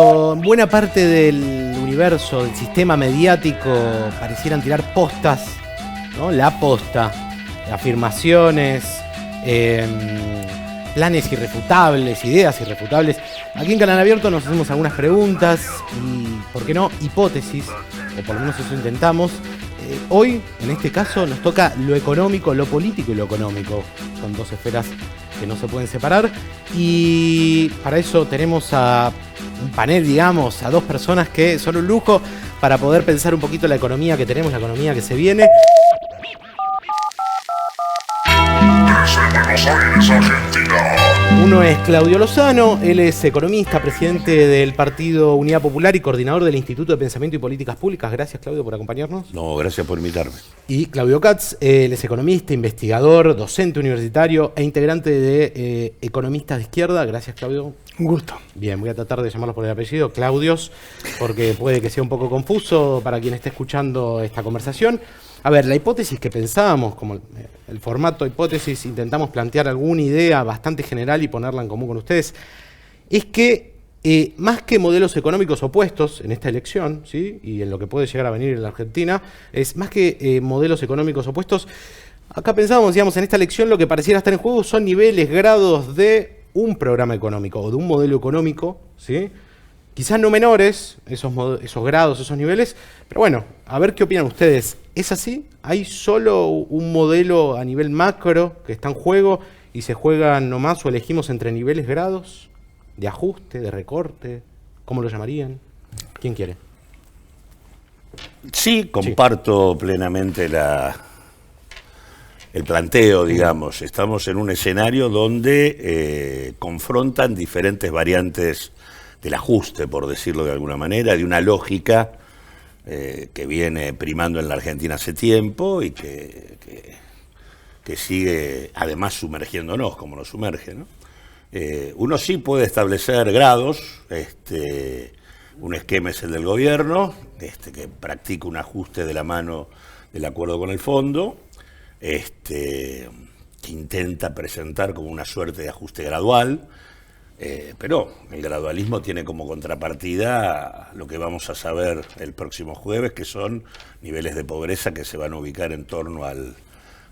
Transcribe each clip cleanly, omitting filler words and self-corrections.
cuando buena parte del universo, del sistema mediático, parecieran tirar postas, ¿no? La posta, afirmaciones, planes irrefutables, ideas irrefutables. Aquí en Canal Abierto nos hacemos algunas preguntas y, ¿por qué no?, hipótesis, o por lo menos eso intentamos. Hoy, en este caso, nos toca lo económico, lo político y lo económico. Son dos esferas que no se pueden separar. Y para eso tenemos a un panel, digamos, a dos personas que son un lujo para poder pensar un poquito la economía que tenemos, la economía que se viene. Uno es Claudio Lozano, él es economista, presidente del Partido Unidad Popular y coordinador del Instituto de Pensamiento y Políticas Públicas. Gracias, Claudio, por acompañarnos. No, gracias por invitarme. Y Claudio Katz, él es economista, investigador, docente universitario e integrante de Economistas de Izquierda. Gracias, Claudio. Un gusto. Bien, voy a tratar de llamarlos por el apellido, Claudios, porque puede que sea un poco confuso para quien esté escuchando esta conversación. A ver, la hipótesis que pensábamos, como el formato hipótesis, intentamos plantear alguna idea bastante general y ponerla en común con ustedes, es que más que modelos económicos opuestos en esta elección, ¿sí?, y en lo que puede llegar a venir en la Argentina, es más que modelos económicos opuestos, acá pensábamos, digamos, en esta elección lo que pareciera estar en juego son niveles, grados de un programa económico o de un modelo económico, ¿sí? Quizás no menores, esos grados, esos niveles, pero bueno, a ver qué opinan ustedes. ¿Es así? ¿Hay solo un modelo a nivel macro que está en juego y se juegan nomás o elegimos entre niveles, grados de ajuste, de recorte? ¿Cómo lo llamarían? ¿Quién quiere? Sí, comparto plenamente el planteo, digamos. Estamos en un escenario donde confrontan diferentes variantes del ajuste, por decirlo de alguna manera, de una lógica que viene primando en la Argentina hace tiempo y que sigue además sumergiéndonos como nos sumerge, ¿no? Uno sí puede establecer grados, un esquema es el del gobierno, que practica un ajuste de la mano del acuerdo con el fondo, que intenta presentar como una suerte de ajuste gradual, pero el gradualismo tiene como contrapartida lo que vamos a saber el próximo jueves, que son niveles de pobreza que se van a ubicar en torno al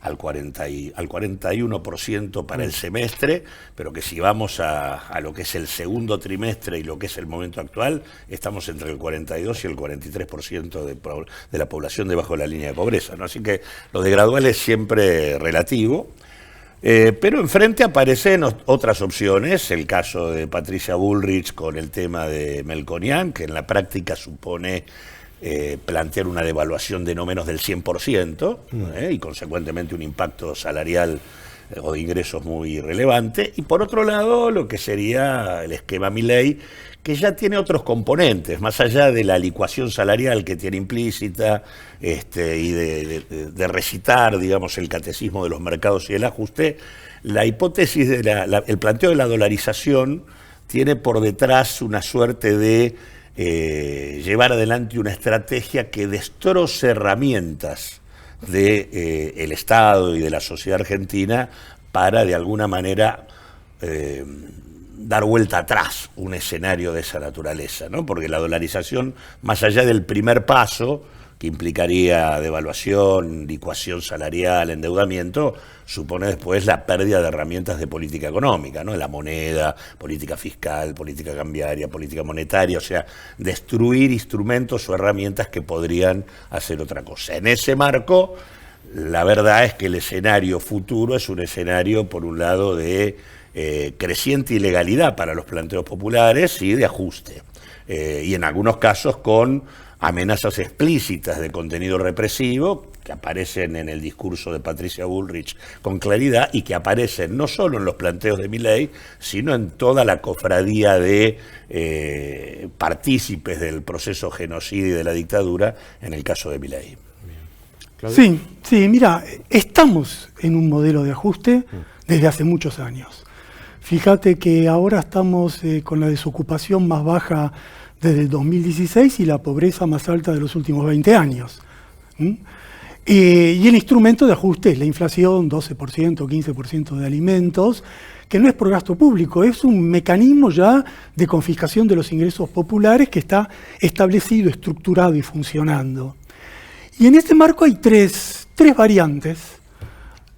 41% para el semestre, pero que si vamos a lo que es el segundo trimestre y lo que es el momento actual, estamos entre el 42 y el 43% de la población debajo de la línea de pobreza, ¿no? Así que lo de gradual es siempre relativo. Pero enfrente aparecen otras opciones, el caso de Patricia Bullrich con el tema de Melconian, que en la práctica supone plantear una devaluación de no menos del 100% y consecuentemente un impacto salarial o de ingresos muy relevante, y por otro lado lo que sería el esquema Milei, que ya tiene otros componentes, más allá de la licuación salarial que tiene implícita y de recitar, digamos, el catecismo de los mercados y el ajuste. La hipótesis el planteo de la dolarización tiene por detrás una suerte de llevar adelante una estrategia que destroce herramientas del Estado y de la sociedad argentina para, de alguna manera, dar vuelta atrás un escenario de esa naturaleza, ¿no? Porque la dolarización, más allá del primer paso, que implicaría devaluación, licuación salarial, endeudamiento, supone después la pérdida de herramientas de política económica, ¿no? La moneda, política fiscal, política cambiaria, política monetaria, o sea, destruir instrumentos o herramientas que podrían hacer otra cosa. En ese marco, la verdad es que el escenario futuro es un escenario, por un lado, de creciente ilegalidad para los planteos populares y de ajuste. Y en algunos casos con amenazas explícitas de contenido represivo que aparecen en el discurso de Patricia Bullrich con claridad y que aparecen no solo en los planteos de Milei, sino en toda la cofradía de partícipes del proceso genocidio y de la dictadura en el caso de Milei. Sí, mira, estamos en un modelo de ajuste desde hace muchos años. Fíjate que ahora estamos con la desocupación más baja desde el 2016 y la pobreza más alta de los últimos 20 años. Y el instrumento de ajuste es la inflación, 12%, 15% de alimentos, que no es por gasto público, es un mecanismo ya de confiscación de los ingresos populares que está establecido, estructurado y funcionando. Y en este marco hay tres variantes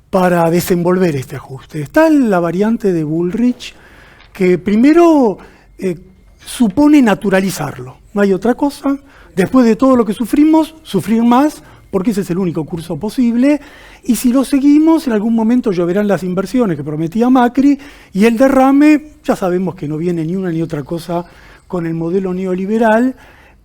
para desenvolver este ajuste. Está la variante de Bullrich, que primero supone naturalizarlo, no hay otra cosa. Después de todo lo que sufrimos, sufrir más, porque ese es el único curso posible, y si lo seguimos, en algún momento lloverán las inversiones que prometía Macri, y el derrame, ya sabemos que no viene ni una ni otra cosa con el modelo neoliberal,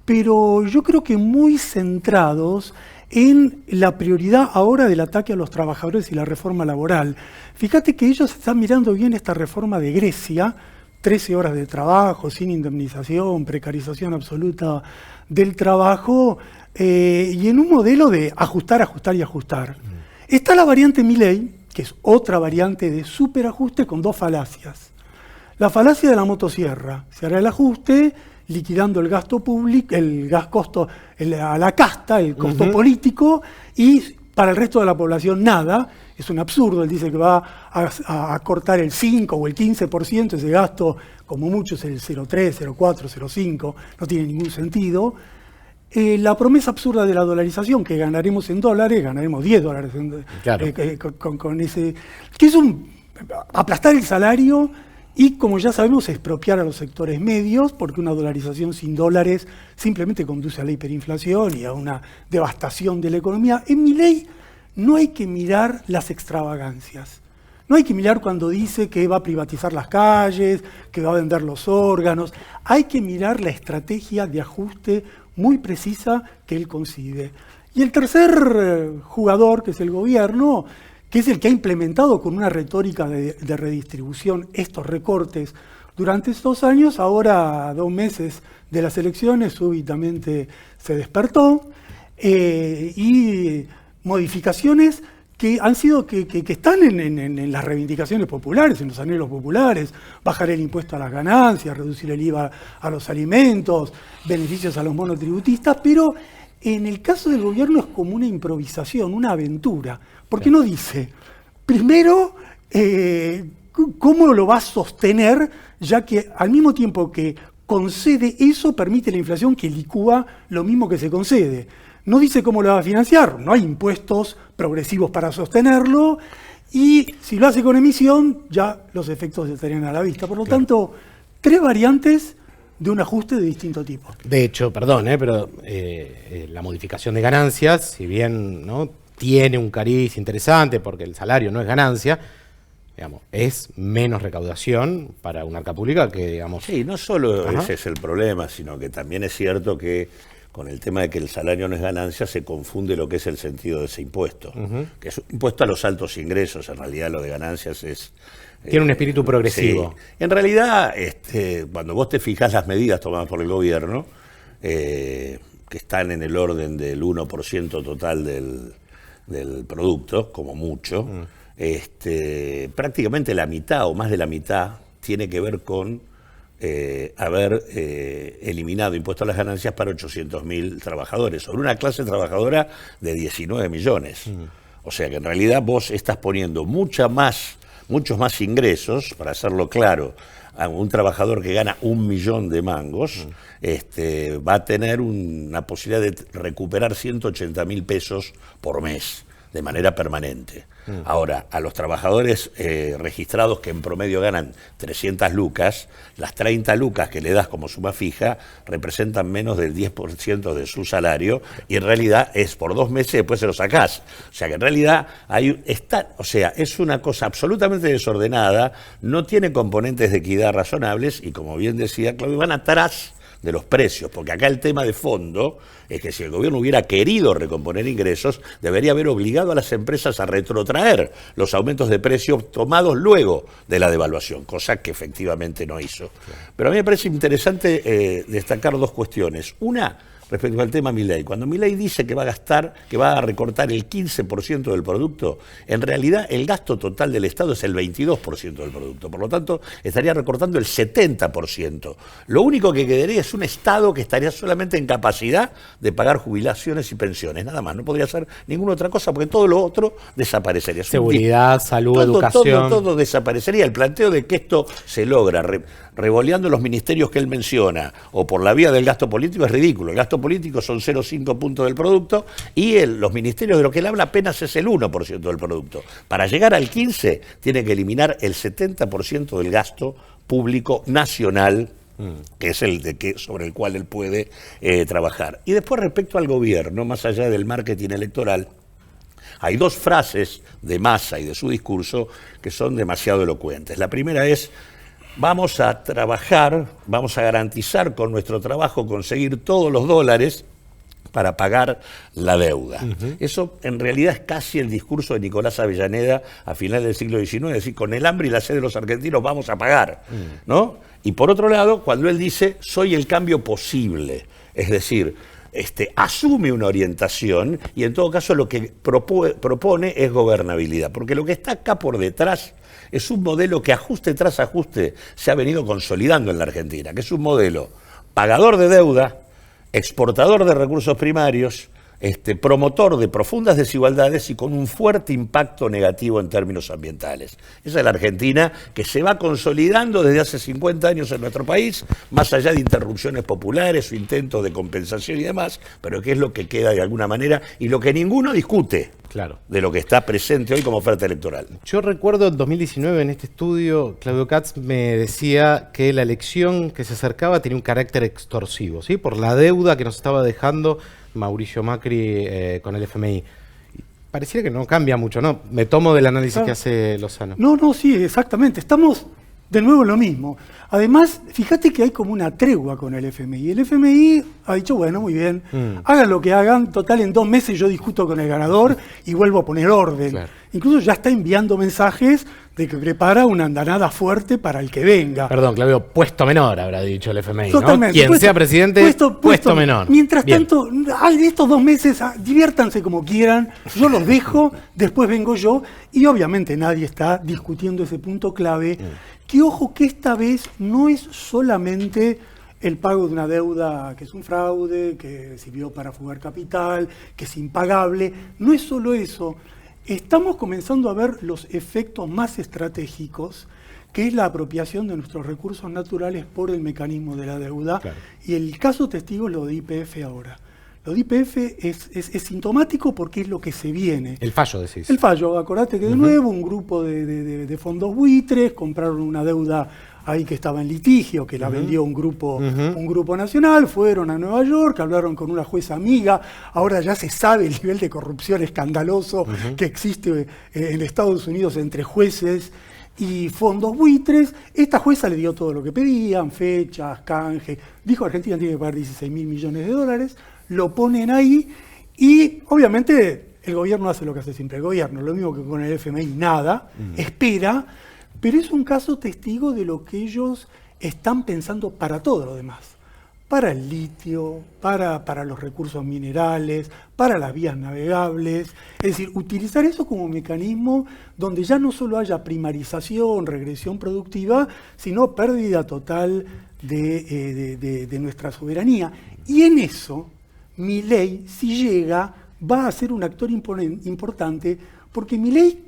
pero yo creo que muy centrados en la prioridad ahora del ataque a los trabajadores y la reforma laboral. Fíjate que ellos están mirando bien esta reforma de Grecia, 13 horas de trabajo, sin indemnización, precarización absoluta del trabajo, y en un modelo de ajustar, ajustar y ajustar. Está la variante Milei, que es otra variante de superajuste con dos falacias. La falacia de la motosierra, se hará el ajuste liquidando el gasto público, a la casta, el costo político, y para el resto de la población nada. Es un absurdo, él dice que va a cortar el 5 o el 15%, ese gasto, como mucho es el 0,3, 0,4, 0,5, no tiene ningún sentido. La promesa absurda de la dolarización, que ganaremos en dólares, ganaremos $10 claro. Con ese, que es aplastar el salario y, como ya sabemos, expropiar a los sectores medios, porque una dolarización sin dólares simplemente conduce a la hiperinflación y a una devastación de la economía. En Milei no hay que mirar las extravagancias. No hay que mirar cuando dice que va a privatizar las calles, que va a vender los órganos. Hay que mirar la estrategia de ajuste muy precisa que él concibe. Y el tercer jugador, que es el gobierno, que es el que ha implementado con una retórica de redistribución estos recortes durante estos años, ahora a 2 meses de las elecciones súbitamente se despertó, y modificaciones que han sido, que están en las reivindicaciones populares, en los anhelos populares: bajar el impuesto a las ganancias, reducir el IVA a los alimentos, beneficios a los monotributistas, pero en el caso del gobierno es como una improvisación, una aventura, porque no dice, primero, cómo lo va a sostener, ya que al mismo tiempo que concede eso, permite la inflación que licúa lo mismo que se concede. No dice cómo lo va a financiar, no hay impuestos progresivos para sostenerlo, y si lo hace con emisión, ya los efectos estarían a la vista. Por lo tanto, 3 variantes de un ajuste de distinto tipo. De hecho, perdón, pero la modificación de ganancias, si bien no tiene un cariz interesante porque el salario no es ganancia, digamos, es menos recaudación para una arca pública que, digamos... Sí, no solo ese es el problema, sino que también es cierto que con el tema de que el salario no es ganancia, se confunde lo que es el sentido de ese impuesto, que es un impuesto a los altos ingresos. En realidad lo de ganancias es... Tiene un espíritu progresivo. Sí. En realidad, cuando vos te fijás las medidas tomadas por el gobierno, que están en el orden del 1% total del producto, como mucho, prácticamente la mitad o más de la mitad tiene que ver con haber eliminado impuestos a las ganancias para 800.000 trabajadores, sobre una clase trabajadora de 19 millones. O sea que en realidad vos estás poniendo muchos más ingresos, para hacerlo claro. A un trabajador que gana 1 millón de mangos va a tener una posibilidad de recuperar 180.000 pesos por mes de manera permanente. Ahora, a los trabajadores registrados que en promedio ganan 300 lucas, las 30 lucas que le das como suma fija representan menos del 10% de su salario, y en realidad es por 2 meses y después se lo sacás. O sea que en realidad es una cosa absolutamente desordenada, no tiene componentes de equidad razonables y, como bien decía Claudio, van atrás de los precios, porque acá el tema de fondo es que si el gobierno hubiera querido recomponer ingresos, debería haber obligado a las empresas a retrotraer los aumentos de precios tomados luego de la devaluación, cosa que efectivamente no hizo. Pero a mí me parece interesante destacar 2 cuestiones. Una, respecto al tema Milei. Cuando Milei dice que va a gastar, que va a recortar el 15% del producto, en realidad el gasto total del Estado es el 22% del producto. Por lo tanto, estaría recortando el 70%. Lo único que quedaría es un Estado que estaría solamente en capacidad de pagar jubilaciones y pensiones. Nada más, no podría hacer ninguna otra cosa porque todo lo otro desaparecería. Seguridad, salud, educación. Todo desaparecería. El planteo de que esto se logra revoleando los ministerios que él menciona o por la vía del gasto político es ridículo. El gasto político son 0,5 puntos del producto y los ministerios de lo que él habla apenas es el 1% del producto. Para llegar al 15 tiene que eliminar el 70% del gasto público nacional, que es sobre el cual él puede trabajar. Y después respecto al gobierno, más allá del marketing electoral, hay dos frases de Massa y de su discurso que son demasiado elocuentes. La primera es: vamos a trabajar, vamos a garantizar con nuestro trabajo conseguir todos los dólares para pagar la deuda. Eso en realidad es casi el discurso de Nicolás Avellaneda a finales del siglo XIX, es decir, con el hambre y la sed de los argentinos vamos a pagar, ¿no? Y por otro lado, cuando él dice, soy el cambio posible, es decir, asume una orientación y en todo caso lo que propone es gobernabilidad, porque lo que está acá por detrás es un modelo que ajuste tras ajuste se ha venido consolidando en la Argentina, que es un modelo pagador de deuda, exportador de recursos primarios, promotor de profundas desigualdades y con un fuerte impacto negativo en términos ambientales. Esa es la Argentina que se va consolidando desde hace 50 años en nuestro país, más allá de interrupciones populares o intentos de compensación y demás, pero que es lo que queda de alguna manera y lo que ninguno discute. Claro. De lo que está presente hoy como oferta electoral. Yo recuerdo en 2019 en este estudio, Claudio Katz me decía que la elección que se acercaba tenía un carácter extorsivo, ¿sí? Por la deuda que nos estaba dejando Mauricio Macri con el FMI. Pareciera que no cambia mucho, ¿no? Me tomo del análisis que hace Lozano. No, sí, exactamente. Estamos de nuevo en lo mismo. Además, fíjate que hay como una tregua con el FMI. El FMI ha dicho, bueno, muy bien, hagan lo que hagan, total en 2 meses yo discuto con el ganador y vuelvo a poner orden. Claro. Incluso ya está enviando mensajes de que prepara una andanada fuerte para el que venga. Perdón, Claudio, puesto menor habrá dicho el FMI, totalmente, ¿no? Quien sea presidente, puesto menor. Mientras tanto, estos 2 meses, diviértanse como quieran, yo los dejo, después vengo yo, y obviamente nadie está discutiendo ese punto clave, que ojo que esta vez no es solamente el pago de una deuda que es un fraude, que sirvió para fugar capital, que es impagable, no es solo eso. Estamos comenzando a ver los efectos más estratégicos, que es la apropiación de nuestros recursos naturales por el mecanismo de la deuda. Claro. Y el caso testigo es lo de YPF ahora. Lo de YPF es sintomático porque es lo que se viene. El fallo, decís. El fallo, acordate que de nuevo un grupo de fondos buitres compraron una deuda ahí que estaba en litigio, que la vendió un grupo nacional, fueron a Nueva York, hablaron con una jueza amiga, ahora ya se sabe el nivel de corrupción escandaloso que existe en Estados Unidos entre jueces y fondos buitres. Esta jueza le dio todo lo que pedían, fechas, canje, dijo Argentina tiene que pagar 16.000 millones de dólares, lo ponen ahí y obviamente el gobierno hace lo que hace siempre el gobierno, lo mismo que con el FMI, nada, espera. Pero es un caso testigo de lo que ellos están pensando para todo lo demás. Para el litio, para los recursos minerales, para las vías navegables. Es decir, utilizar eso como mecanismo donde ya no solo haya primarización, regresión productiva, sino pérdida total de nuestra soberanía. Y en eso, Milei, si llega, va a ser un actor importante, porque Milei,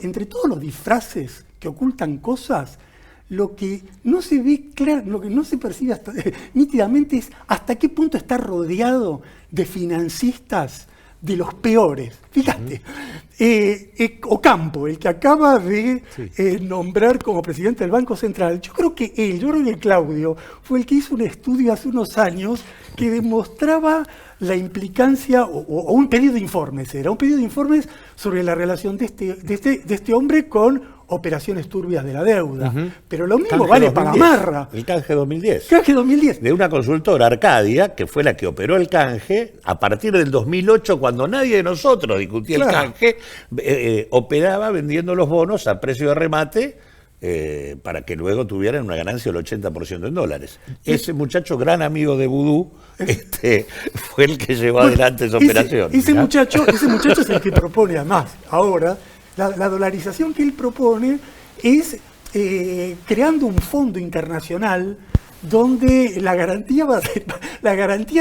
entre todos los disfraces que ocultan cosas, lo que no se ve claro, lo que no se percibe nítidamente es hasta qué punto está rodeado de financistas de los peores. Fíjate, Ocampo, el que acaba de nombrar como presidente del Banco Central, yo creo que Claudio fue el que hizo un estudio hace unos años que demostraba la implicancia, o un pedido de informes, era un pedido de informes sobre la relación de este hombre con operaciones turbias de la deuda. Pero lo mismo vale para Marra. El canje 2010. Canje 2010. De una consultora, Arcadia, que fue la que operó el canje, a partir del 2008, cuando nadie de nosotros discutía el canje, operaba vendiendo los bonos a precio de remate para que luego tuvieran una ganancia del 80% en dólares. Ese muchacho, gran amigo de Vudú, fue el que llevó adelante esa operación. Ese muchacho es el que propone, además, ahora, la dolarización que él propone es creando un fondo internacional donde la garantía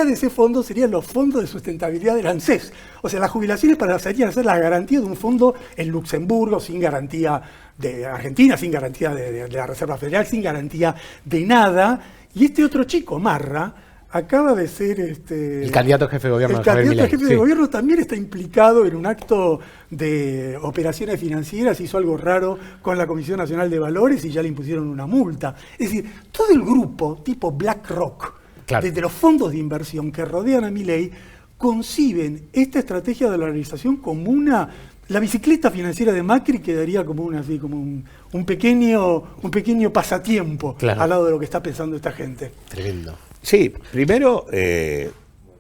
de ese fondo serían los fondos de sustentabilidad del ANSES. O sea, las jubilaciones pasarían a ser la garantía de un fondo en Luxemburgo, sin garantía de Argentina, sin garantía de la Reserva Federal, sin garantía de nada. Y este otro chico, Marra, acaba de ser el candidato a jefe de gobierno. El candidato a jefe de gobierno también está implicado en un acto de operaciones financieras, hizo algo raro con la Comisión Nacional de Valores y ya le impusieron una multa. Es decir, todo el grupo tipo BlackRock, claro, desde los fondos de inversión que rodean a Milei, conciben esta estrategia de dolarización como la bicicleta financiera de Macri quedaría como un pequeño pasatiempo, claro, al lado de lo que está pensando esta gente. Tremendo. Sí, primero,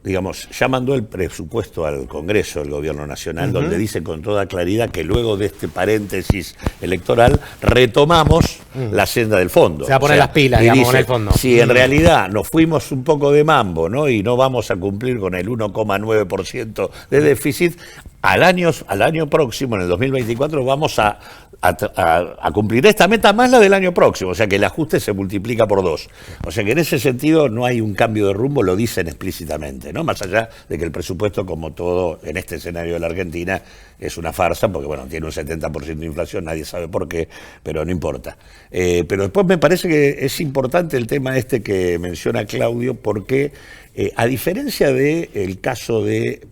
digamos, ya mandó el presupuesto al Congreso, el Gobierno Nacional, donde dice con toda claridad que luego de este paréntesis electoral retomamos la senda del fondo. Se va a poner las pilas, digamos, con el fondo. Si en realidad nos fuimos un poco de mambo, ¿no? Y no vamos a cumplir con el 1,9% de déficit, al año próximo, en el 2024, vamos a cumplir esta meta más la del año próximo, o sea que el ajuste se multiplica por 2. O sea que en ese sentido no hay un cambio de rumbo, lo dicen explícitamente, ¿no? Más allá de que el presupuesto, como todo en este escenario de la Argentina, es una farsa, porque bueno, tiene un 70% de inflación, nadie sabe por qué, pero no importa. Pero después me parece que es importante el tema este que menciona Claudio, porque a diferencia del caso de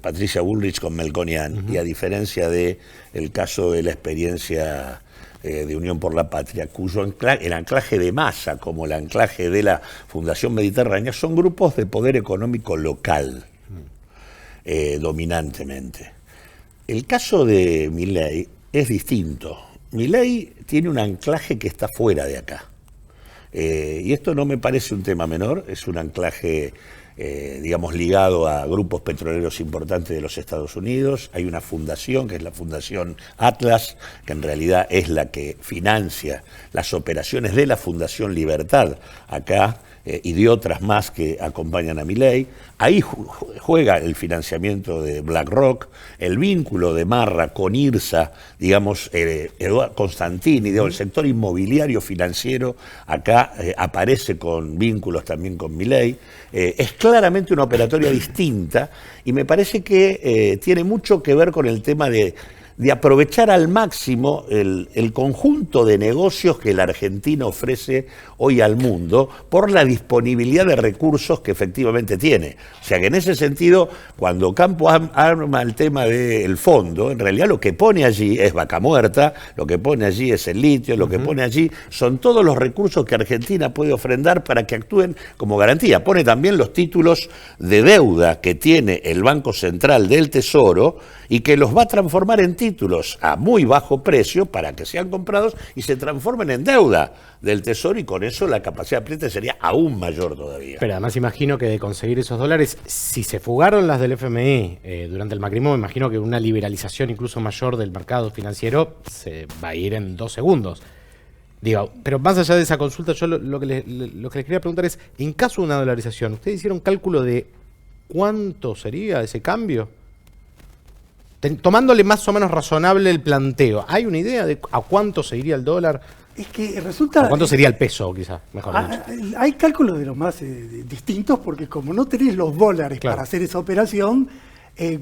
Patricia Bullrich con Melconian, y a diferencia del caso de la experiencia de Unión por la Patria, cuyo el anclaje de Massa, como el anclaje de la Fundación Mediterránea, son grupos de poder económico local, dominantemente. El caso de Milei es distinto. Milei tiene un anclaje que está fuera de acá. Y esto no me parece un tema menor, es un anclaje digamos, ligado a grupos petroleros importantes de los Estados Unidos. Hay una fundación, que es la Fundación Atlas, que en realidad es la que financia las operaciones de la Fundación Libertad acá, y de otras más que acompañan a Milei. Ahí juega el financiamiento de BlackRock, el vínculo de Marra con IRSA, digamos, Eduardo Constantini, digamos, el sector inmobiliario financiero acá aparece con vínculos también con Milei. Es claramente una operatoria distinta y me parece que tiene mucho que ver con el tema de aprovechar al máximo el conjunto de negocios que la Argentina ofrece hoy al mundo por la disponibilidad de recursos que efectivamente tiene. O sea que en ese sentido, cuando Campo arma el tema del fondo, en realidad lo que pone allí es vaca muerta, lo que pone allí es el litio, lo que pone allí son todos los recursos que Argentina puede ofrendar para que actúen como garantía. Pone también los títulos de deuda que tiene el Banco Central del Tesoro y que los va a transformar en títulos a muy bajo precio para que sean comprados y se transformen en deuda del Tesoro, y con eso la capacidad de apriete sería aún mayor todavía. Pero además imagino que de conseguir esos dólares, si se fugaron las del FMI durante el macrismo, me imagino que una liberalización incluso mayor del mercado financiero se va a ir en 2 segundos. Digo, pero más allá de esa consulta, yo lo que les quería preguntar es, en caso de una dolarización, ¿ustedes hicieron cálculo de cuánto sería ese cambio? Tomándole más o menos razonable el planteo, ¿hay una idea de a cuánto se iría el dólar? Es que resulta... ¿A cuánto sería el peso, quizás? Mejor dicho. Hay cálculos de los más distintos, porque como no tenés los dólares para hacer esa operación,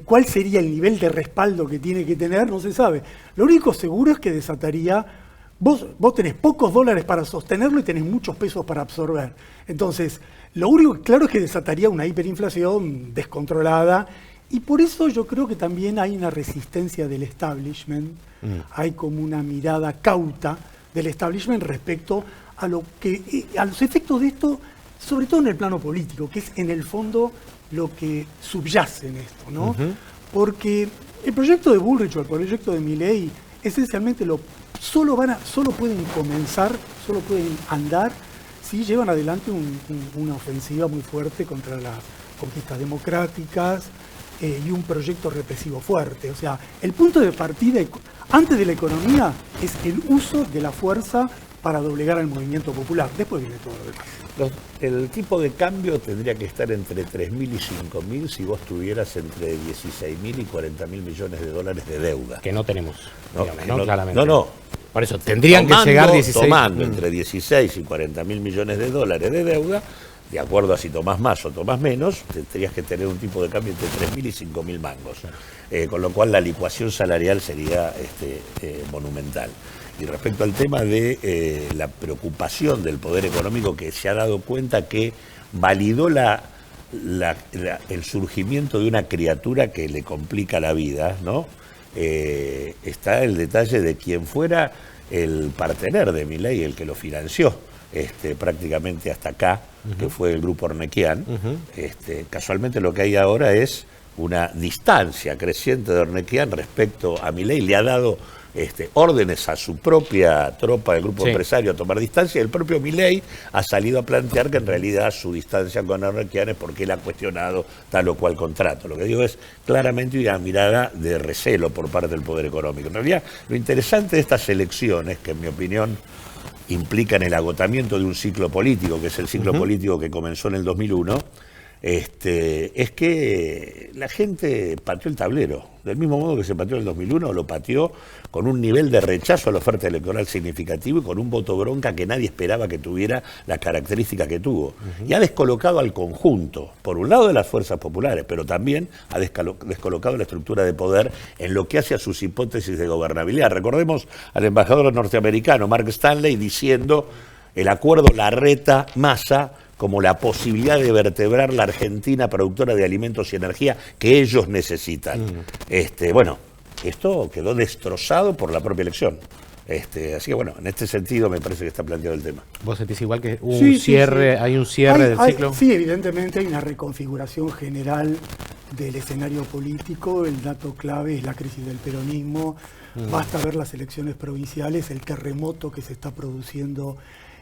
cuál sería el nivel de respaldo que tiene que tener, no se sabe. Lo único seguro es que desataría... Vos tenés pocos dólares para sostenerlo y tenés muchos pesos para absorber. Entonces, lo único claro es que desataría una hiperinflación descontrolada. Y por eso yo creo que también hay una resistencia del establishment, hay como una mirada cauta del establishment respecto a los efectos de esto, sobre todo en el plano político, que es en el fondo lo que subyace en esto, ¿no? Porque el proyecto de Bullrich o el proyecto de Milei esencialmente solo pueden comenzar, solo pueden andar si llevan adelante una ofensiva muy fuerte contra las conquistas democráticas, y un proyecto represivo fuerte. O sea, el punto de partida antes de la economía es el uso de la fuerza para doblegar al movimiento popular. Después viene todo lo demás. El tipo de cambio tendría que estar entre 3.000 y 5.000 si vos tuvieras entre 16.000 y 40.000 millones de dólares de deuda. Que no tenemos, No, digamos, no, claramente. no. Por eso, tendrían que llegar 16. Tomando entre 16 y 40.000 millones de dólares de deuda, de acuerdo a si tomás más o tomás menos, tendrías que tener un tipo de cambio entre 3.000 y 5.000 mangos. Con lo cual la licuación salarial sería monumental. Y respecto al tema de la preocupación del poder económico, que se ha dado cuenta que validó el surgimiento de una criatura que le complica la vida, ¿no? Está el detalle de quién fuera el partener de Milei, el que lo financió prácticamente hasta acá, que fue el grupo Ornequian. Casualmente lo que hay ahora es una distancia creciente de Ornequian respecto a Milei. Le ha dado órdenes a su propia tropa del grupo empresario a tomar distancia, y el propio Milei ha salido a plantear que en realidad su distancia con Ornequian es porque él ha cuestionado tal o cual contrato. Lo que digo es claramente una mirada de recelo por parte del poder económico. En realidad, lo interesante de estas elecciones, que en mi opinión implican el agotamiento de un ciclo político, que es el ciclo político que comenzó en el 2001, es que la gente pateó el tablero. Del mismo modo que se pateó en el 2001, lo pateó con un nivel de rechazo a la oferta electoral significativo y con un voto bronca que nadie esperaba que tuviera las características que tuvo. Y ha descolocado al conjunto, por un lado de las fuerzas populares, pero también ha descolocado la estructura de poder en lo que hace a sus hipótesis de gobernabilidad. Recordemos al embajador norteamericano Mark Stanley diciendo el acuerdo Larreta-Massa como la posibilidad de vertebrar la Argentina productora de alimentos y energía que ellos necesitan. Bueno, esto quedó destrozado por la propia elección. Así que bueno, en este sentido me parece que está planteado el tema. ¿Vos sentís igual que hubo un cierre, hay un cierre del ciclo? Sí, evidentemente hay una reconfiguración general del escenario político. El dato clave es la crisis del peronismo. Basta ver las elecciones provinciales, el terremoto que se está produciendo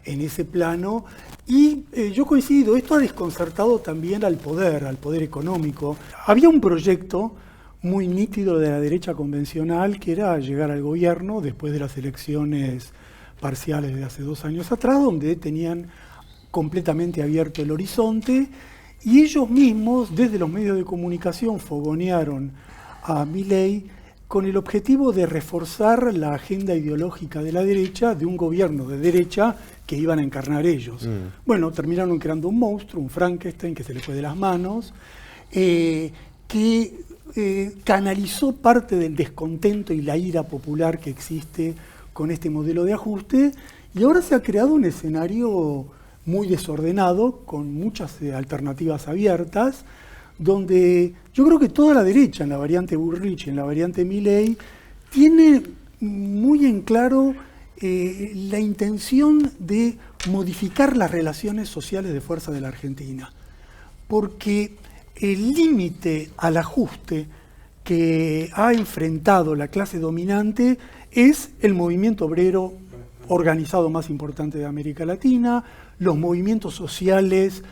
en ese plano, y yo coincido, esto ha desconcertado también al poder económico. Había un proyecto muy nítido de la derecha convencional que era llegar al gobierno después de las elecciones parciales de hace 2 años atrás, donde tenían completamente abierto el horizonte, y ellos mismos desde los medios de comunicación fogonearon a Milei con el objetivo de reforzar la agenda ideológica de la derecha, de un gobierno de derecha que iban a encarnar ellos. Bueno, terminaron creando un monstruo, un Frankenstein que se le fue de las manos, que canalizó parte del descontento y la ira popular que existe con este modelo de ajuste, y ahora se ha creado un escenario muy desordenado, con muchas alternativas abiertas, donde yo creo que toda la derecha, en la variante Bullrich y en la variante Milei, tiene muy en claro la intención de modificar las relaciones sociales de fuerza de la Argentina. Porque el límite al ajuste que ha enfrentado la clase dominante es el movimiento obrero organizado más importante de América Latina, los movimientos sociales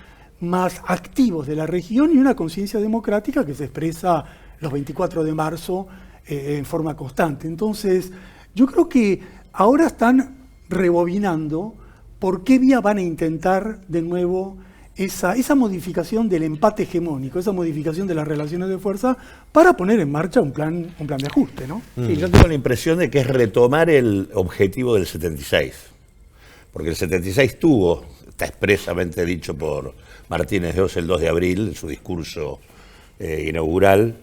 más activos de la región y una conciencia democrática que se expresa los 24 de marzo en forma constante. Entonces, yo creo que ahora están rebobinando por qué vía van a intentar de nuevo esa modificación del empate hegemónico, esa modificación de las relaciones de fuerza para poner en marcha un plan de ajuste, ¿no? Sí, yo tengo la impresión de que es retomar el objetivo del 76, porque el 76 está expresamente dicho por Martínez de Oz el 2 de abril, en su discurso inaugural,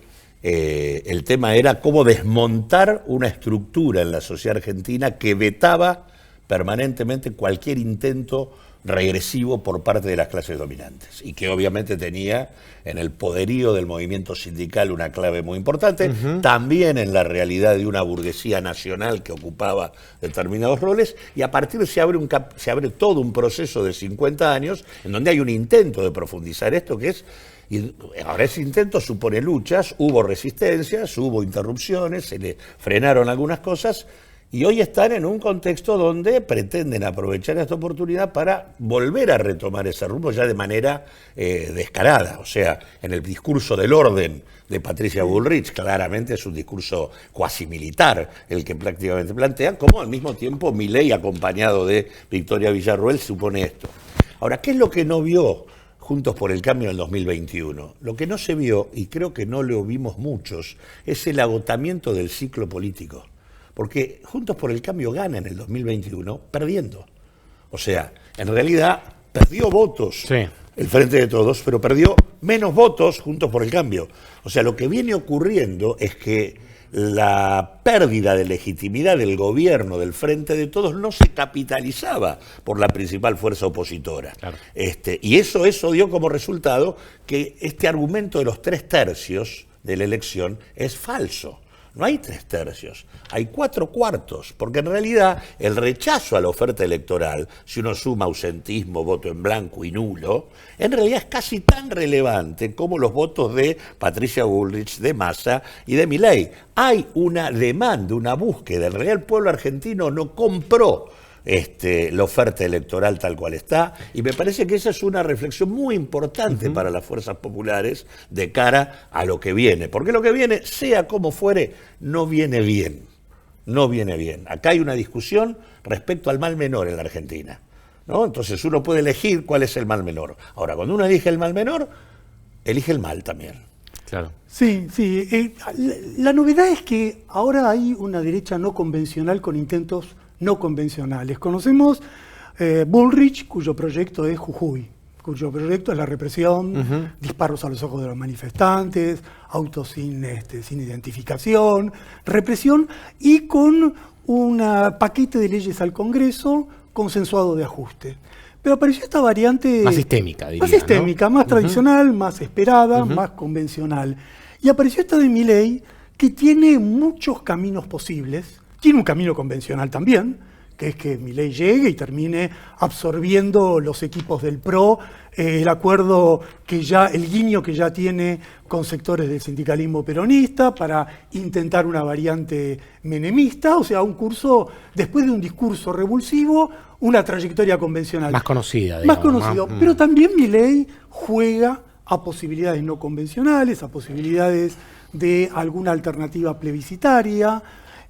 el tema era cómo desmontar una estructura en la sociedad argentina que vetaba permanentemente cualquier intento regresivo por parte de las clases dominantes, y que obviamente tenía en el poderío del movimiento sindical una clave muy importante, también en la realidad de una burguesía nacional que ocupaba determinados roles, y a partir se abre todo un proceso de 50 años en donde hay un intento de profundizar esto, que es, y ahora ese intento supone luchas, hubo resistencias, hubo interrupciones, se le frenaron algunas cosas, Y hoy están en un contexto donde pretenden aprovechar esta oportunidad para volver a retomar ese rumbo ya de manera descarada. O sea, en el discurso del orden de Patricia Bullrich, claramente es un discurso cuasi militar el que prácticamente plantea, como al mismo tiempo Milei, acompañado de Victoria Villarruel, supone esto. Ahora, ¿qué es lo que no vio Juntos por el Cambio en el 2021? Lo que no se vio, y creo que no lo vimos muchos, es el agotamiento del ciclo político. Porque Juntos por el Cambio gana en el 2021 perdiendo. O sea, en realidad perdió votos el Frente de Todos, pero perdió menos votos Juntos por el Cambio. O sea, lo que viene ocurriendo es que la pérdida de legitimidad del gobierno del Frente de Todos no se capitalizaba por la principal fuerza opositora. Claro. Y eso dio como resultado que este argumento de los 3/3 de la elección es falso. No hay 3/3, hay 4/4, porque en realidad el rechazo a la oferta electoral, si uno suma ausentismo, voto en blanco y nulo, en realidad es casi tan relevante como los votos de Patricia Bullrich, de Massa y de Milei. Hay una demanda, una búsqueda. En realidad el pueblo argentino no compró la oferta electoral tal cual está, y me parece que esa es una reflexión muy importante para las fuerzas populares de cara a lo que viene, porque lo que viene, sea como fuere, no viene bien, no viene bien. Acá hay una discusión respecto al mal menor en la Argentina, ¿no? Entonces uno puede elegir cuál es el mal menor. Ahora, cuando uno elige el mal menor, elige el mal también. Claro. Sí. La novedad es que ahora hay una derecha no convencional con intentos no convencionales. Conocemos Bullrich, cuyo proyecto es Jujuy, cuyo proyecto es la represión, disparos a los ojos de los manifestantes, autos sin identificación, represión, y con un paquete de leyes al Congreso consensuado de ajuste. Pero apareció esta variante más sistémica, diría, más sistémica, ¿no? Más tradicional, más esperada, más convencional. Y apareció esta de Milei, que tiene muchos caminos posibles. Tiene un camino convencional también, que es que Milei llegue y termine absorbiendo los equipos del PRO, el acuerdo el guiño que ya tiene con sectores del sindicalismo peronista para intentar una variante menemista, o sea, después de un discurso revulsivo, una trayectoria convencional. Más conocida, digamos. Más conocido, pero también Milei juega a posibilidades no convencionales, a posibilidades de alguna alternativa plebiscitaria.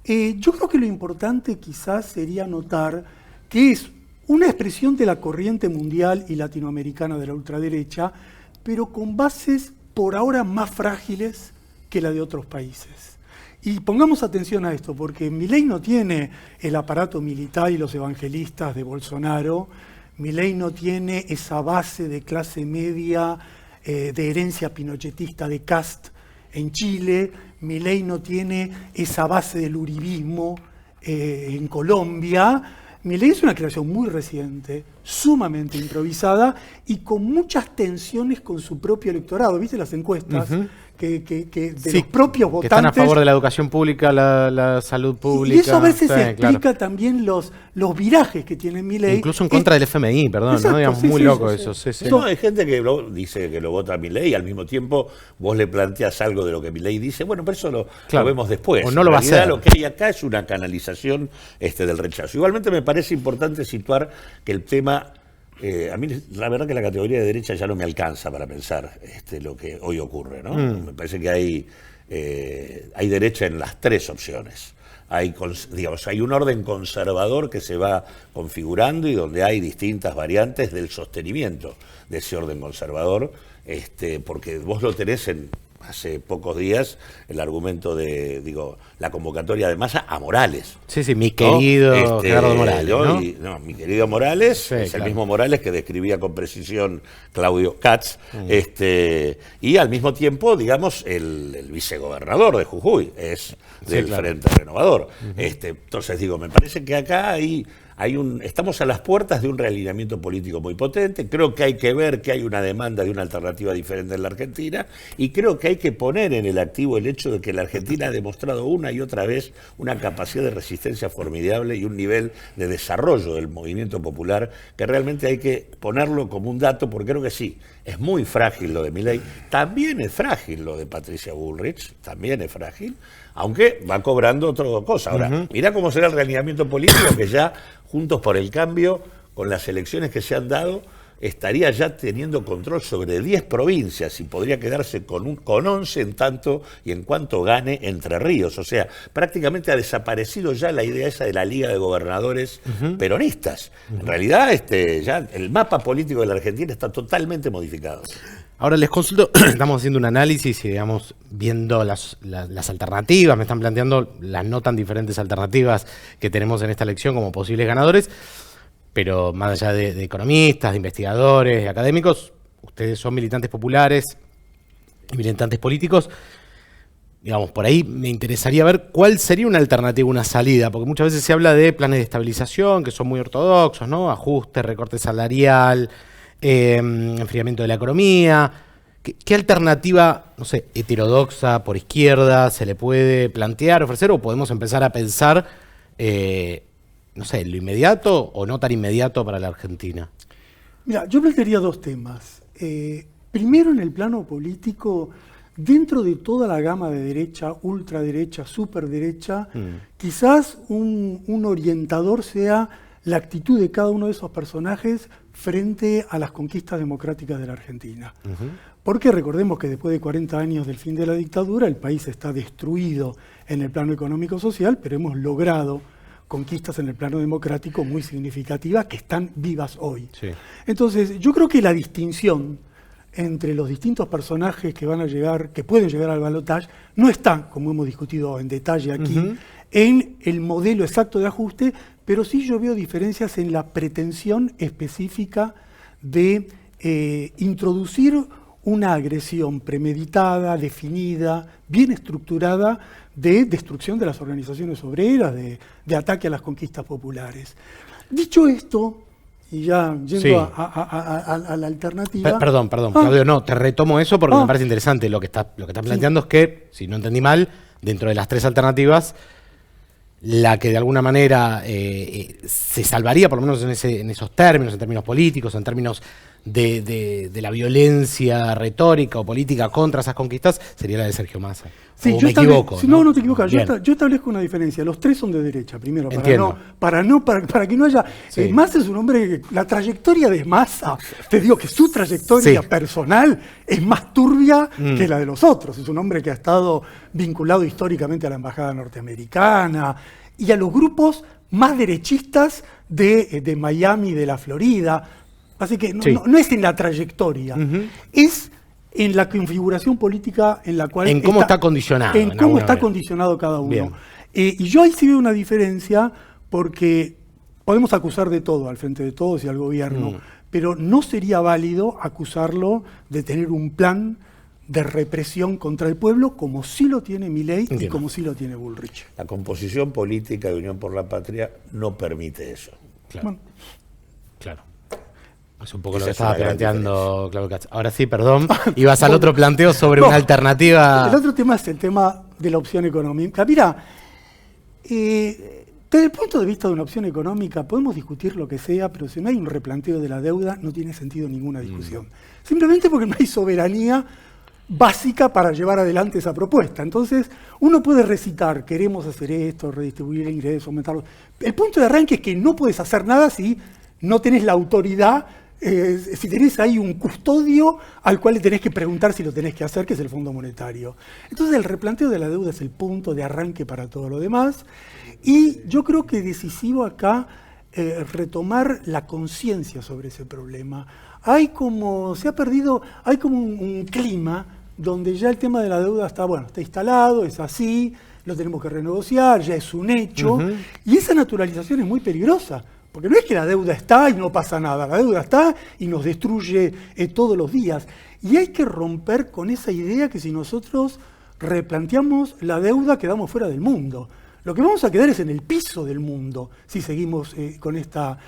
Yo creo que lo importante quizás sería notar que es una expresión de la corriente mundial y latinoamericana de la ultraderecha, pero con bases por ahora más frágiles que la de otros países. Y pongamos atención a esto, porque Milei no tiene el aparato militar y los evangelistas de Bolsonaro, Milei no tiene esa base de clase media, de herencia pinochetista de Kast en Chile, Milei no tiene esa base del uribismo en Colombia. Milei es una creación muy reciente, sumamente improvisada y con muchas tensiones con su propio electorado. ¿Viste las encuestas? Que los propios votantes... Que están a favor de la educación pública, la salud pública. Y eso a veces explica también los virajes que tiene Milei. Incluso en contra del FMI, perdón, exacto, ¿no? Digamos, muy loco eso. No, hay gente que dice que lo vota a Milei y al mismo tiempo vos le planteas algo de lo que Milei dice. Bueno, pero eso lo vemos después. O no lo va a hacer. Lo que hay acá es una canalización del rechazo. Igualmente me parece importante situar que el tema... a mí la verdad que la categoría de derecha ya no me alcanza para pensar lo que hoy ocurre, ¿no? Me parece que hay derecha en las tres opciones. Hay un orden conservador que se va configurando y donde hay distintas variantes del sostenimiento de ese orden conservador, porque vos lo tenés hace pocos días el argumento de, la convocatoria de Massa a Morales. Sí, mi querido Gerardo Morales, ¿no? Mi querido Morales, sí, es el mismo Morales que describía con precisión Claudio Katz, y al mismo tiempo, el vicegobernador de Jujuy es del Frente Renovador. Entonces, me parece que acá estamos a las puertas de un realineamiento político muy potente. Creo que hay que ver que hay una demanda de una alternativa diferente en la Argentina, y creo que hay que poner en el activo el hecho de que la Argentina ha demostrado una y otra vez una capacidad de resistencia formidable y un nivel de desarrollo del movimiento popular que realmente hay que ponerlo como un dato, porque creo que sí, es muy frágil lo de Milei, también es frágil lo de Patricia Bullrich, también es frágil. aunque va cobrando otra cosa. Ahora, mirá cómo será el realineamiento político, que ya Juntos por el Cambio, con las elecciones que se han dado, estaría ya teniendo control sobre 10 provincias y podría quedarse con 11 en tanto y en cuanto gane Entre Ríos. O sea, prácticamente ha desaparecido ya la idea esa de la Liga de Gobernadores peronistas. En realidad, ya el mapa político de la Argentina está totalmente modificado. Ahora les consulto, estamos haciendo un análisis y digamos viendo las alternativas, me están planteando las no tan diferentes alternativas que tenemos en esta elección como posibles ganadores. Pero más allá de economistas, de investigadores, de académicos, ustedes son militantes populares y militantes políticos. Digamos, por ahí me interesaría ver cuál sería una alternativa, una salida, porque muchas veces se habla de planes de estabilización que son muy ortodoxos, ¿no? Ajuste, recorte salarial, enfriamiento de la economía. ¿Qué alternativa, no sé, heterodoxa, por izquierda, se le puede plantear, ofrecer, o podemos empezar a pensar no sé, lo inmediato o no tan inmediato para la Argentina? Mira, yo plantearía dos temas. Primero, en el plano político, dentro de toda la gama de derecha, ultraderecha, superderecha, quizás un orientador sea la actitud de cada uno de esos personajes frente a las conquistas democráticas de la Argentina. Porque recordemos que después de 40 años del fin de la dictadura, el país está destruido en el plano económico-social, pero hemos logrado conquistas en el plano democrático muy significativas que están vivas hoy. Sí. Entonces, yo creo que la distinción entre los distintos personajes que van a llegar, que pueden llegar al balotaje, no está, como hemos discutido en detalle aquí, en el modelo exacto de ajuste, pero sí yo veo diferencias en la pretensión específica de introducir una agresión premeditada, definida, bien estructurada, de destrucción de las organizaciones obreras, de ataque a las conquistas populares. Dicho esto, y ya yendo a la alternativa... Perdón, Claudio, no, te retomo eso porque me parece interesante. Lo que estás planteando es que, si no entendí mal, dentro de las tres alternativas, la que de alguna manera se salvaría, por lo menos en esos términos, en términos políticos, en términos de la violencia retórica o política contra esas conquistas, sería la de Sergio Massa. Sí, ¿O me equivoco? No te equivocas. Yo establezco una diferencia. Los tres son de derecha, primero, para que no haya... Massa es un hombre... La trayectoria de Massa, te digo que su trayectoria personal es más turbia que la de los otros. Es un hombre que ha estado vinculado históricamente a la embajada norteamericana y a los grupos más derechistas de Miami, de la Florida. Así que no es en la trayectoria, es en la configuración política en la cual... En cómo está condicionado. En cómo está condicionado cada uno. Y yo ahí sí veo una diferencia porque podemos acusar de todo al Frente de Todos y al gobierno, pero no sería válido acusarlo de tener un plan de represión contra el pueblo como sí lo tiene Milei y como sí lo tiene Bullrich. La composición política de Unión por la Patria no permite eso. Claro. Es un poco lo que estaba planteando Claudio Katz. Ahora sí, perdón, ibas al otro planteo sobre una alternativa. El otro tema es el tema de la opción económica. Mira, desde el punto de vista de una opción económica podemos discutir lo que sea, pero si no hay un replanteo de la deuda no tiene sentido ninguna discusión. Simplemente porque no hay soberanía básica para llevar adelante esa propuesta. Entonces, uno puede recitar, queremos hacer esto, redistribuir el ingreso, aumentarlo. El punto de arranque es que no puedes hacer nada si no tenés la autoridad, si tenés ahí un custodio al cual le tenés que preguntar si lo tenés que hacer, que es el Fondo Monetario. Entonces el replanteo de la deuda es el punto de arranque para todo lo demás, y yo creo que es decisivo acá retomar la conciencia sobre ese problema. Hay como un clima donde ya el tema de la deuda está instalado, es así, lo tenemos que renegociar, ya es un hecho, y esa naturalización es muy peligrosa. Porque no es que la deuda está y no pasa nada, la deuda está y nos destruye todos los días. Y hay que romper con esa idea que si nosotros replanteamos la deuda quedamos fuera del mundo. Lo que vamos a quedar es en el piso del mundo si seguimos con esta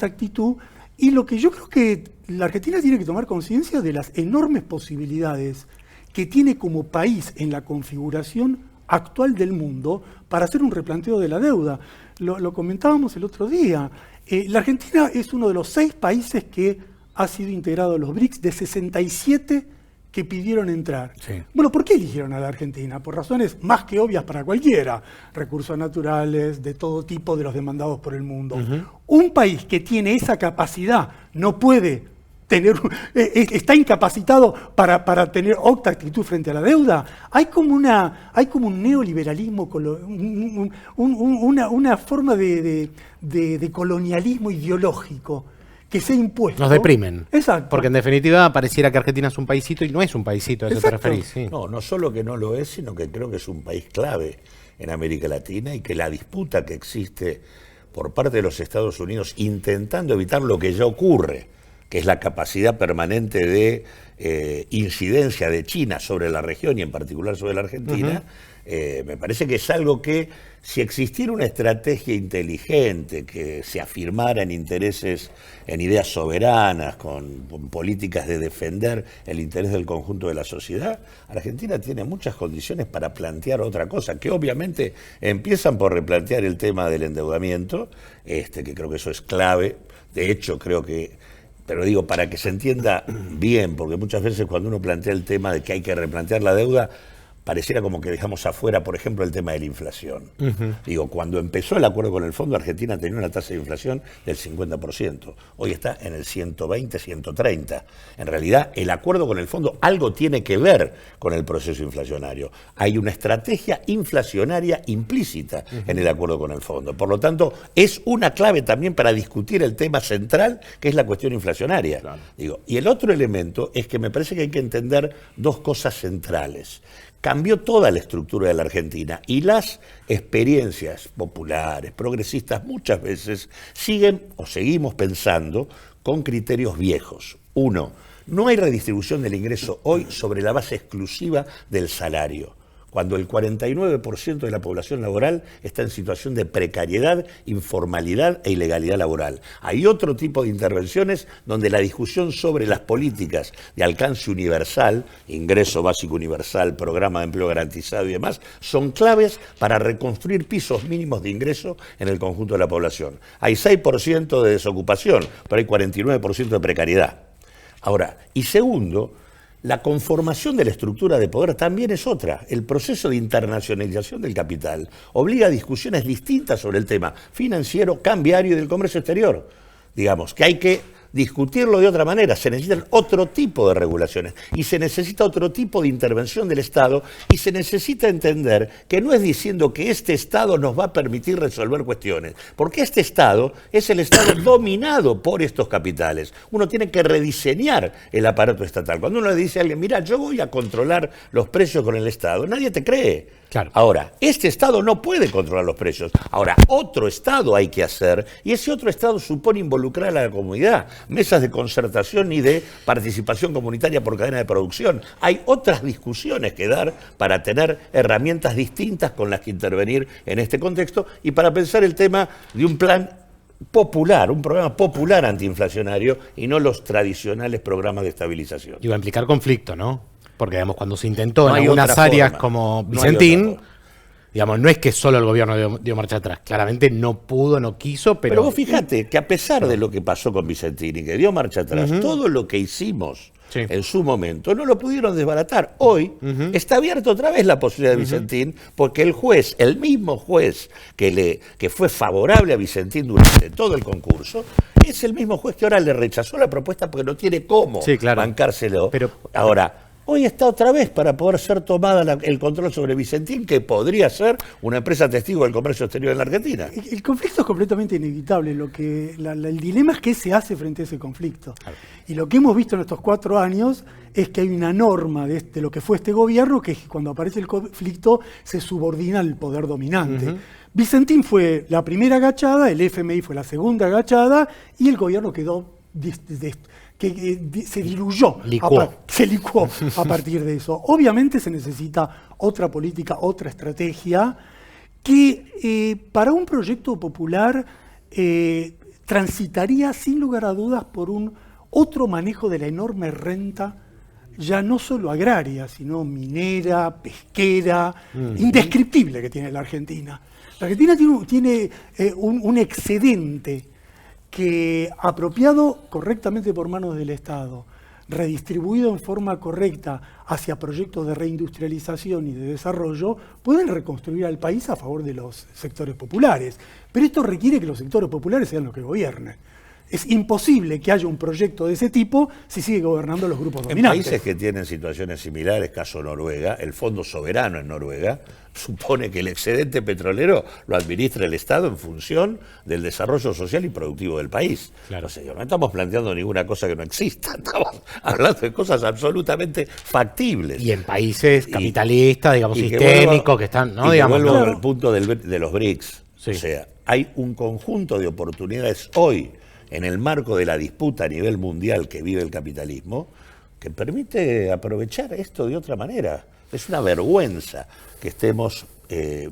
actitud. Y lo que yo creo que la Argentina tiene que tomar conciencia de las enormes posibilidades que tiene como país en la configuración actual del mundo para hacer un replanteo de la deuda. Lo comentábamos el otro día. La Argentina es uno de los 6 países que ha sido integrado a los BRICS de 67 que pidieron entrar. Sí. Bueno, ¿por qué eligieron a la Argentina? Por razones más que obvias para cualquiera. Recursos naturales, de todo tipo, de los demandados por el mundo. Un país que tiene esa capacidad no puede tener, está incapacitado para tener otra actitud frente a la deuda. Hay como un neoliberalismo, una forma de colonialismo ideológico que se ha impuesto. Nos deprimen. Exacto. Porque en definitiva pareciera que Argentina es un paísito y no es un paísito, a eso te Exacto. referís. Sí. No solo que no lo es, sino que creo que es un país clave en América Latina y que la disputa que existe por parte de los Estados Unidos intentando evitar lo que ya ocurre, que es la capacidad permanente de incidencia de China sobre la región y en particular sobre la Argentina, me parece que es algo que, si existiera una estrategia inteligente que se afirmara en intereses, en ideas soberanas, con políticas de defender el interés del conjunto de la sociedad, Argentina tiene muchas condiciones para plantear otra cosa, que obviamente empiezan por replantear el tema del endeudamiento, que creo que eso es clave. De hecho, creo que, pero digo, para que se entienda bien, porque muchas veces cuando uno plantea el tema de que hay que replantear la deuda, pareciera como que dejamos afuera, por ejemplo, el tema de la inflación. Digo, cuando empezó el acuerdo con el fondo, Argentina tenía una tasa de inflación del 50%. Hoy está en el 120, 130. En realidad, el acuerdo con el fondo algo tiene que ver con el proceso inflacionario. Hay una estrategia inflacionaria implícita en el acuerdo con el fondo. Por lo tanto, es una clave también para discutir el tema central, que es la cuestión inflacionaria. Claro. Digo, y el otro elemento es que me parece que hay que entender dos cosas centrales. Cambió toda la estructura de la Argentina y las experiencias populares, progresistas, muchas veces siguen o seguimos pensando con criterios viejos. Uno, no hay redistribución del ingreso hoy sobre la base exclusiva del salario, cuando el 49% de la población laboral está en situación de precariedad, informalidad e ilegalidad laboral. Hay otro tipo de intervenciones donde la discusión sobre las políticas de alcance universal, ingreso básico universal, programa de empleo garantizado y demás, son claves para reconstruir pisos mínimos de ingreso en el conjunto de la población. Hay 6% de desocupación, pero hay 49% de precariedad. Ahora, y segundo, la conformación de la estructura de poder también es otra. El proceso de internacionalización del capital obliga a discusiones distintas sobre el tema financiero, cambiario y del comercio exterior. Digamos que hay que discutirlo de otra manera, se necesitan otro tipo de regulaciones y se necesita otro tipo de intervención del Estado y se necesita entender que no es diciendo que este Estado nos va a permitir resolver cuestiones, porque este Estado es el Estado dominado por estos capitales. Uno tiene que rediseñar el aparato estatal. Cuando uno le dice a alguien, mira, yo voy a controlar los precios con el Estado, nadie te cree. Claro. Ahora, este Estado no puede controlar los precios. Ahora, otro Estado hay que hacer, y ese otro Estado supone involucrar a la comunidad, mesas de concertación y de participación comunitaria por cadena de producción. Hay otras discusiones que dar para tener herramientas distintas con las que intervenir en este contexto y para pensar el tema de un plan popular, un programa popular antiinflacionario y no los tradicionales programas de estabilización. Y va a implicar conflicto, ¿no? Porque, digamos, cuando se intentó No en hay algunas otra áreas forma. como No hay Vicentín, otra forma. digamos, no es que solo el gobierno dio marcha atrás. Claramente no pudo, no quiso, Pero vos fíjate que a pesar de lo que pasó con Vicentín y que dio marcha atrás, todo lo que hicimos en su momento no lo pudieron desbaratar. Hoy está abierta otra vez la posibilidad de Vicentín, porque el juez, el mismo juez que fue favorable a Vicentín durante todo el concurso, es el mismo juez que ahora le rechazó la propuesta porque no tiene cómo bancárselo. Ahora, hoy está otra vez para poder ser tomada el control sobre Vicentín, que podría ser una empresa testigo del comercio exterior en la Argentina. El conflicto es completamente inevitable. El dilema es qué se hace frente a ese conflicto. Claro. Y lo que hemos visto en estos 4 años es que hay una norma de lo que fue este gobierno, que es que cuando aparece el conflicto se subordina al poder dominante. Vicentín fue la primera agachada, el FMI fue la segunda agachada y el gobierno quedó se diluyó, se licuó a partir de eso. Obviamente se necesita otra política, otra estrategia que para un proyecto popular transitaría sin lugar a dudas por un otro manejo de la enorme renta, ya no solo agraria, sino minera, pesquera, indescriptible que tiene la Argentina. La Argentina tiene un excedente que, apropiado correctamente por manos del Estado, redistribuido en forma correcta hacia proyectos de reindustrialización y de desarrollo, pueden reconstruir al país a favor de los sectores populares. Pero esto requiere que los sectores populares sean los que gobiernen. Es imposible que haya un proyecto de ese tipo si sigue gobernando los grupos dominantes. En países que tienen situaciones similares, caso Noruega, el Fondo Soberano en Noruega supone que el excedente petrolero lo administra el Estado en función del desarrollo social y productivo del país. Claro. O sea, no estamos planteando ninguna cosa que no exista, estamos hablando de cosas absolutamente factibles. Y en países capitalistas, digamos, y sistémicos, que están, ¿no? Y Digamos, que vuelvo ¿no? al punto de los BRICS. Sí. O sea, hay un conjunto de oportunidades hoy en el marco de la disputa a nivel mundial que vive el capitalismo, que permite aprovechar esto de otra manera. Es una vergüenza que estemos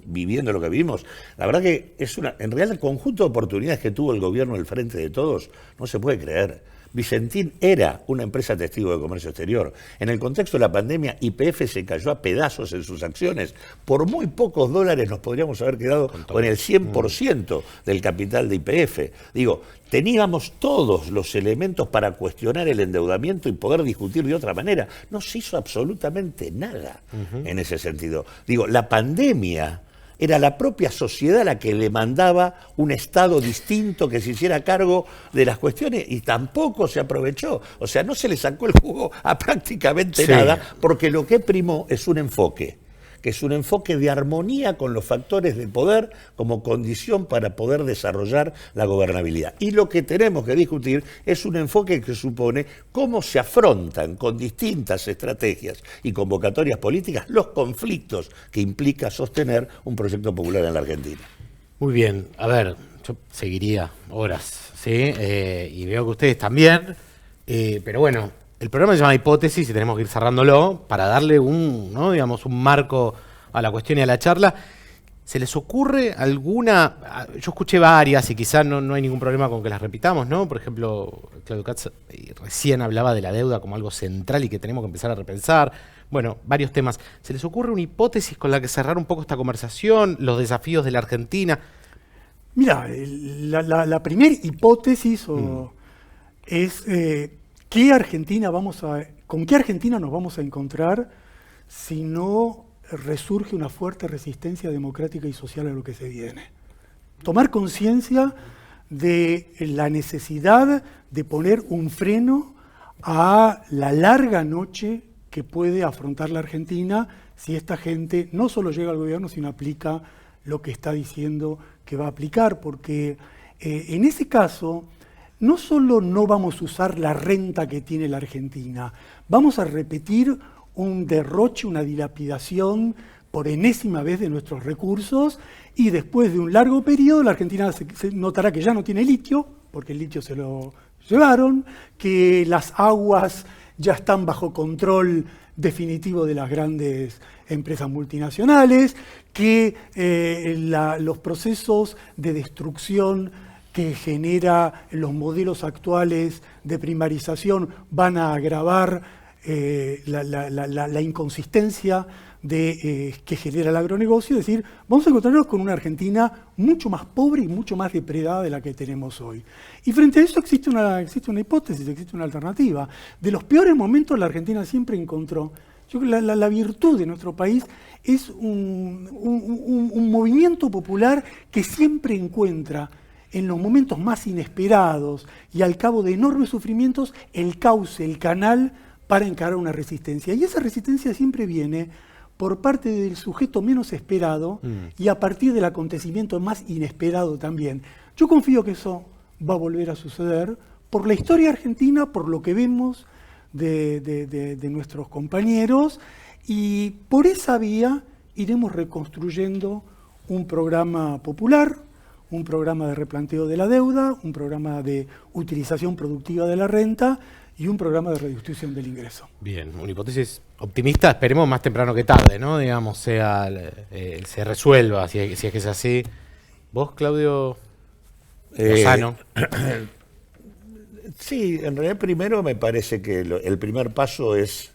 viviendo lo que vivimos. La verdad que en realidad el conjunto de oportunidades que tuvo el gobierno del Frente de Todos no se puede creer. Vicentín era una empresa testigo de comercio exterior. En el contexto de la pandemia, YPF se cayó a pedazos en sus acciones. Por muy pocos dólares nos podríamos haber quedado con el 100% del capital de YPF. Digo, teníamos todos los elementos para cuestionar el endeudamiento y poder discutir de otra manera. No se hizo absolutamente nada en ese sentido. Digo, la pandemia era la propia sociedad la que demandaba un Estado distinto que se hiciera cargo de las cuestiones y tampoco se aprovechó. O sea, no se le sacó el jugo a prácticamente nada, porque lo que primó es un enfoque, que es un enfoque de armonía con los factores de poder como condición para poder desarrollar la gobernabilidad. Y lo que tenemos que discutir es un enfoque que supone cómo se afrontan con distintas estrategias y convocatorias políticas los conflictos que implica sostener un proyecto popular en la Argentina. Muy bien, a ver, yo seguiría horas, ¿sí? Y veo que ustedes también, pero bueno, el programa se llama Hipótesis y tenemos que ir cerrándolo para darle un marco a la cuestión y a la charla. ¿Se les ocurre alguna? Yo escuché varias y quizás no hay ningún problema con que las repitamos, ¿no? Por ejemplo, Claudio Katz recién hablaba de la deuda como algo central y que tenemos que empezar a repensar. Bueno, varios temas. ¿Se les ocurre una hipótesis con la que cerrar un poco esta conversación? Los desafíos de la Argentina. Mira, la primera hipótesis es ¿con qué Argentina nos vamos a encontrar si no resurge una fuerte resistencia democrática y social a lo que se viene? Tomar conciencia de la necesidad de poner un freno a la larga noche que puede afrontar la Argentina si esta gente no solo llega al gobierno, sino aplica lo que está diciendo que va a aplicar, porque en ese caso no solo no vamos a usar la renta que tiene la Argentina, vamos a repetir un derroche, una dilapidación por enésima vez de nuestros recursos, y después de un largo periodo la Argentina se notará que ya no tiene litio, porque el litio se lo llevaron, que las aguas ya están bajo control definitivo de las grandes empresas multinacionales, que los procesos de destrucción que genera los modelos actuales de primarización van a agravar la inconsistencia que genera el agronegocio. Es decir, vamos a encontrarnos con una Argentina mucho más pobre y mucho más depredada de la que tenemos hoy. Y frente a eso existe una hipótesis, existe una alternativa. De los peores momentos la Argentina siempre encontró. Yo creo que la virtud de nuestro país es un movimiento popular que siempre encuentra en los momentos más inesperados y al cabo de enormes sufrimientos el cauce, el canal para encarar una resistencia. Y esa resistencia siempre viene por parte del sujeto menos esperado y a partir del acontecimiento más inesperado también. Yo confío que eso va a volver a suceder por la historia argentina, por lo que vemos de nuestros compañeros, y por esa vía iremos reconstruyendo un programa popular, un programa de replanteo de la deuda, un programa de utilización productiva de la renta y un programa de redistribución del ingreso. Bien, una hipótesis optimista, esperemos más temprano que tarde, ¿no? Digamos, se resuelva, si es que es así. ¿Vos, Claudio Lozano? Sí, en realidad primero me parece que el primer paso es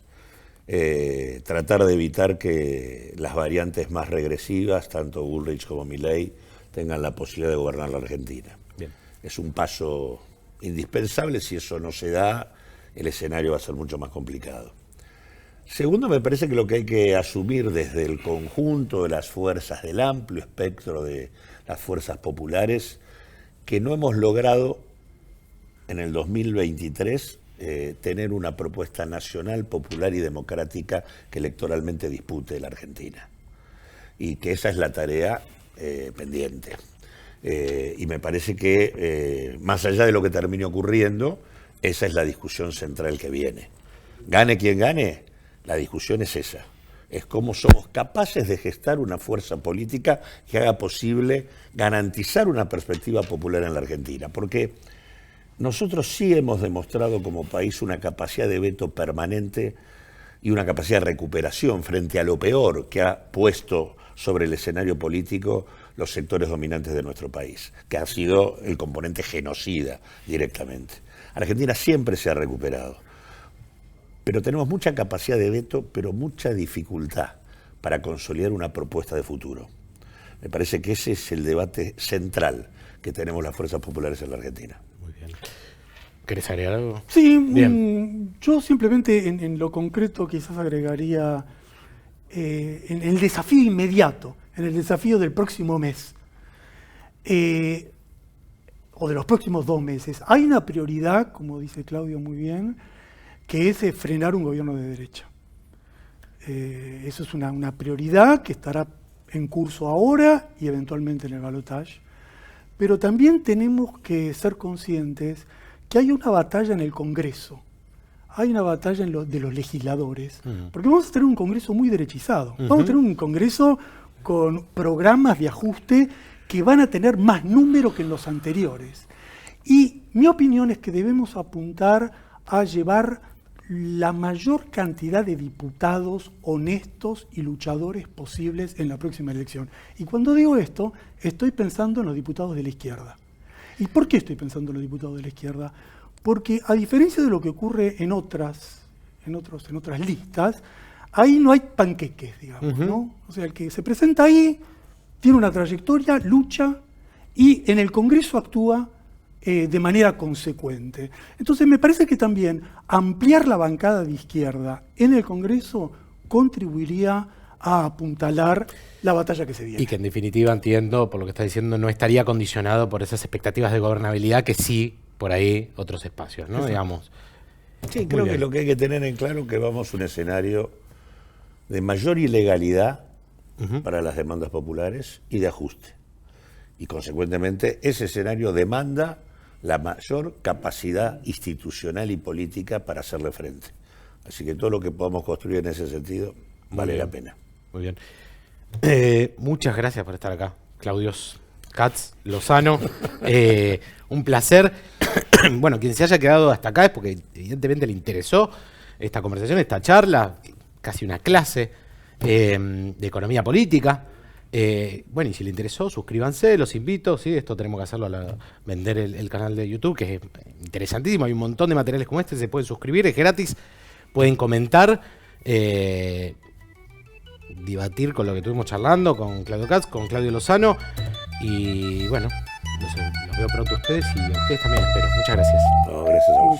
tratar de evitar que las variantes más regresivas, tanto Bullrich como Milei, tengan la posibilidad de gobernar la Argentina. Bien. Es un paso indispensable. Si eso no se da, el escenario va a ser mucho más complicado. Segundo, me parece que lo que hay que asumir desde el conjunto de las fuerzas, del amplio espectro de las fuerzas populares, que no hemos logrado en el 2023 tener una propuesta nacional, popular y democrática que electoralmente dispute la Argentina. Y que esa es la tarea pendiente. Y me parece que, más allá de lo que termine ocurriendo, esa es la discusión central que viene. Gane quien gane, la discusión es esa. Es cómo somos capaces de gestar una fuerza política que haga posible garantizar una perspectiva popular en la Argentina. Porque nosotros sí hemos demostrado como país una capacidad de veto permanente y una capacidad de recuperación frente a lo peor que ha puesto sobre el escenario político los sectores dominantes de nuestro país, que ha sido el componente genocida directamente. Argentina siempre se ha recuperado, pero tenemos mucha capacidad de veto, pero mucha dificultad para consolidar una propuesta de futuro. Me parece que ese es el debate central que tenemos las fuerzas populares en la Argentina. Muy bien. ¿Querés agregar algo? Sí, yo simplemente en lo concreto quizás agregaría en el desafío inmediato, en el desafío del próximo mes, o de los próximos 2 meses. Hay una prioridad, como dice Claudio muy bien, que es frenar un gobierno de derecha. Eso es una prioridad que estará en curso ahora y eventualmente en el balotaje. Pero también tenemos que ser conscientes que hay una batalla en el Congreso, hay una batalla de los legisladores, porque vamos a tener un Congreso muy derechizado, vamos a tener un Congreso con programas de ajuste que van a tener más número que en los anteriores. Y mi opinión es que debemos apuntar a llevar la mayor cantidad de diputados honestos y luchadores posibles en la próxima elección. Y cuando digo esto, estoy pensando en los diputados de la izquierda. ¿Y por qué estoy pensando en los diputados de la izquierda? Porque a diferencia de lo que ocurre en otras listas, ahí no hay panqueques, digamos, ¿no? O sea, el que se presenta ahí tiene una trayectoria, lucha y en el Congreso actúa de manera consecuente. Entonces me parece que también ampliar la bancada de izquierda en el Congreso contribuiría a apuntalar la batalla que se viene. Y que en definitiva, entiendo, por lo que está diciendo, no estaría condicionado por esas expectativas de gobernabilidad que sí, por ahí, otros espacios, ¿no? Digamos. Sí, creo que lo que hay que tener en claro es que vamos a un escenario de mayor ilegalidad para las demandas populares y de ajuste. Y consecuentemente ese escenario demanda la mayor capacidad institucional y política para hacerle frente. Así que todo lo que podamos construir en ese sentido vale la pena. Muy bien. Muchas gracias por estar acá, Claudio Katz Lozano. Un placer. Bueno, quien se haya quedado hasta acá es porque evidentemente le interesó esta conversación, esta charla, casi una clase de economía política. Bueno, y si le interesó, suscríbanse, los invito, ¿sí? Esto tenemos que hacerlo vender el canal de YouTube, que es interesantísimo, hay un montón de materiales como este, se pueden suscribir, es gratis, pueden comentar, debatir con lo que estuvimos charlando, con Claudio Katz, con Claudio Lozano, y bueno, los veo pronto a ustedes y a ustedes también espero. Muchas gracias. No, gracias a vos.